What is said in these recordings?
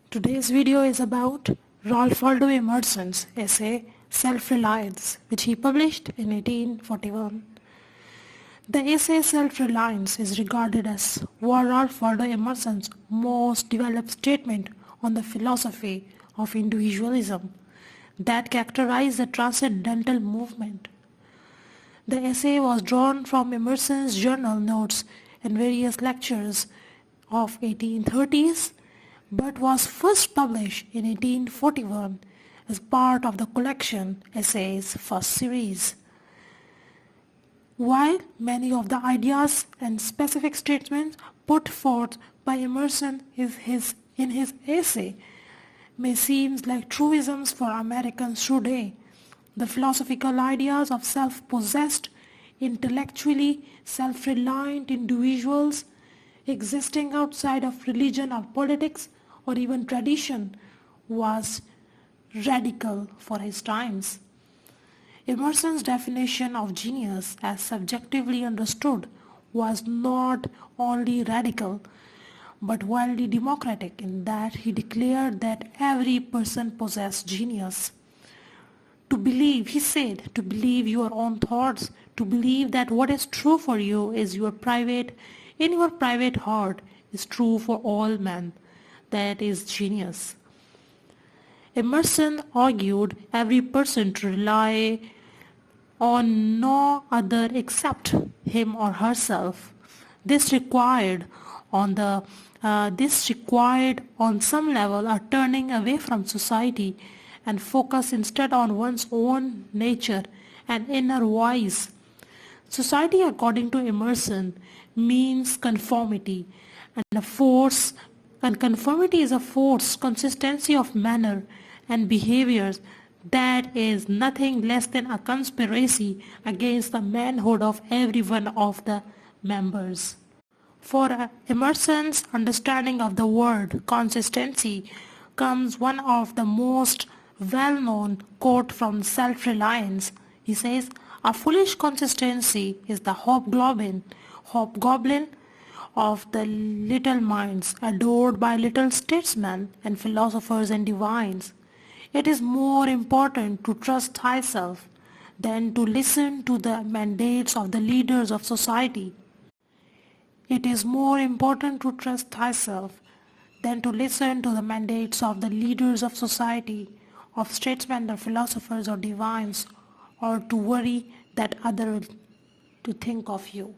Today's video is about Waldo Emerson's essay Self-Reliance, which he published in 1841. The essay Self-Reliance is regarded as Waldo Emerson's most developed statement on the philosophy of individualism that characterized the transcendental movement. The essay was drawn from Emerson's journal notes and various lectures of 1830s, but was first published in 1841 as part of the collection Essays First Series. While many of the ideas and specific statements put forth by Emerson in his essay may seem like truisms for Americans today, the philosophical ideas of self-possessed, intellectually self-reliant individuals existing outside of religion or politics or even tradition was radical for his times. Emerson's definition of genius as subjectively understood was not only radical but wildly democratic in that he declared that every person possessed genius. To believe, he said, to believe your own thoughts, to believe that what is true for you is in your private heart is true for all men. That is genius. Emerson argued every person to rely on no other except him or herself. This required on some level a turning away from society and focus instead on one's own nature and inner voice. Society, according to Emerson, means conformity, and conformity is a force, consistency of manner and behaviors that is nothing less than a conspiracy against the manhood of every one of the members. For Emerson's understanding of the word consistency comes one of the most well-known quote from Self-Reliance. He says, "A foolish consistency is the hobgoblin of the little minds, adored by little statesmen and philosophers and divines. It is more important to trust thyself than to listen to the mandates of the leaders of society. It is more important to trust thyself than to listen to the mandates of the leaders of society, of statesmen or philosophers or divines, or to worry that others to think of you."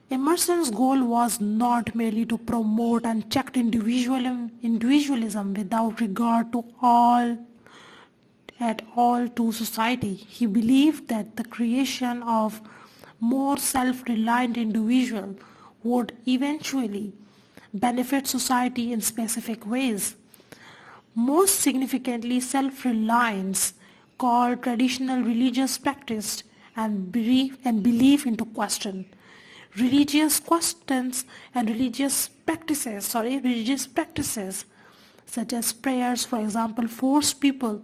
Emerson's goal was not merely to promote unchecked individualism without regard at all to society. He believed that the creation of more self-reliant individual would eventually benefit society in specific ways. Most significantly, self-reliance called traditional religious practice and belief into question. Religious questions and religious practices such as prayers, for example, force people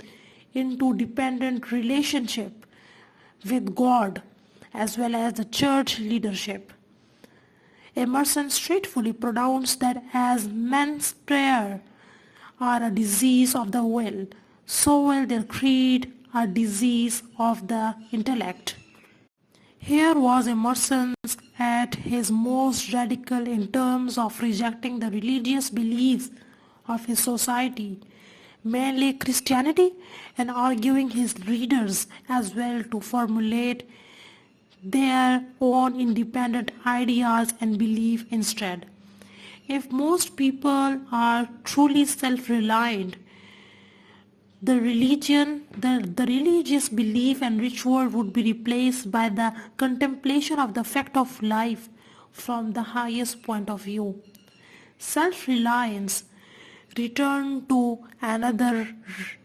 into dependent relationship with God as well as the church leadership. Emerson straightforwardly pronounced that as men's prayer are a disease of the will, so will their creed a disease of the intellect. Here was Emerson at his most radical in terms of rejecting the religious beliefs of his society, mainly Christianity, and arguing his readers as well to formulate their own independent ideas and belief instead. If most people are truly self-reliant, the religious belief and ritual would be replaced by the contemplation of the fact of life from the highest point of view. Self-reliance returned to another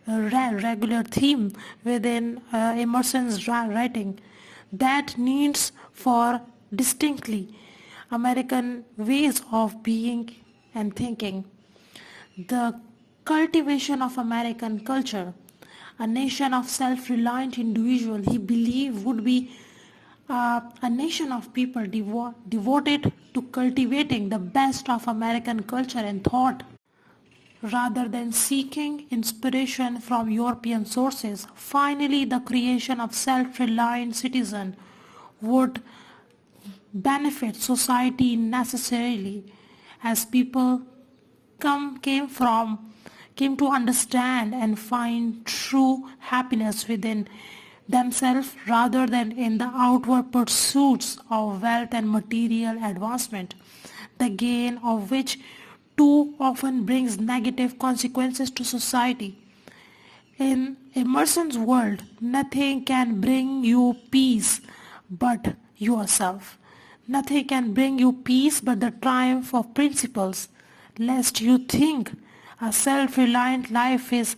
regular theme within Emerson's writing, that needs for distinctly American ways of being and thinking. The cultivation of American culture, a nation of self-reliant individuals, he believed would be a nation of people devoted to cultivating the best of American culture and thought. rather than seeking inspiration from European sources. Finally, the creation of self-reliant citizen would benefit society necessarily as people came to understand and find true happiness within themselves rather than in the outward pursuits of wealth and material advancement, the gain of which too often brings negative consequences to society. In Emerson's world, nothing can bring you peace but yourself. Nothing can bring you peace but the triumph of principles, lest you think a self-reliant life is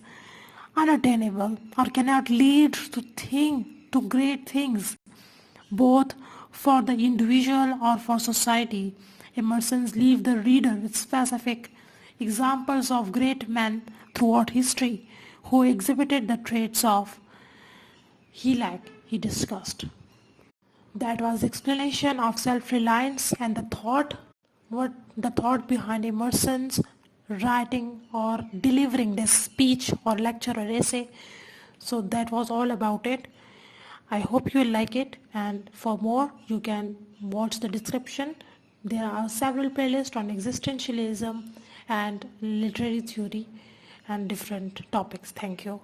unattainable or cannot lead to great things, both for the individual or for society. Emerson's leave the reader with specific examples of great men throughout history who exhibited the traits of he discussed. That was explanation of self-reliance and the thought behind Emerson's writing or delivering this speech or lecture or essay. So that was all about it. I hope you will like it, and for more you can watch the description. There are several playlists on existentialism and literary theory and different topics. Thank you.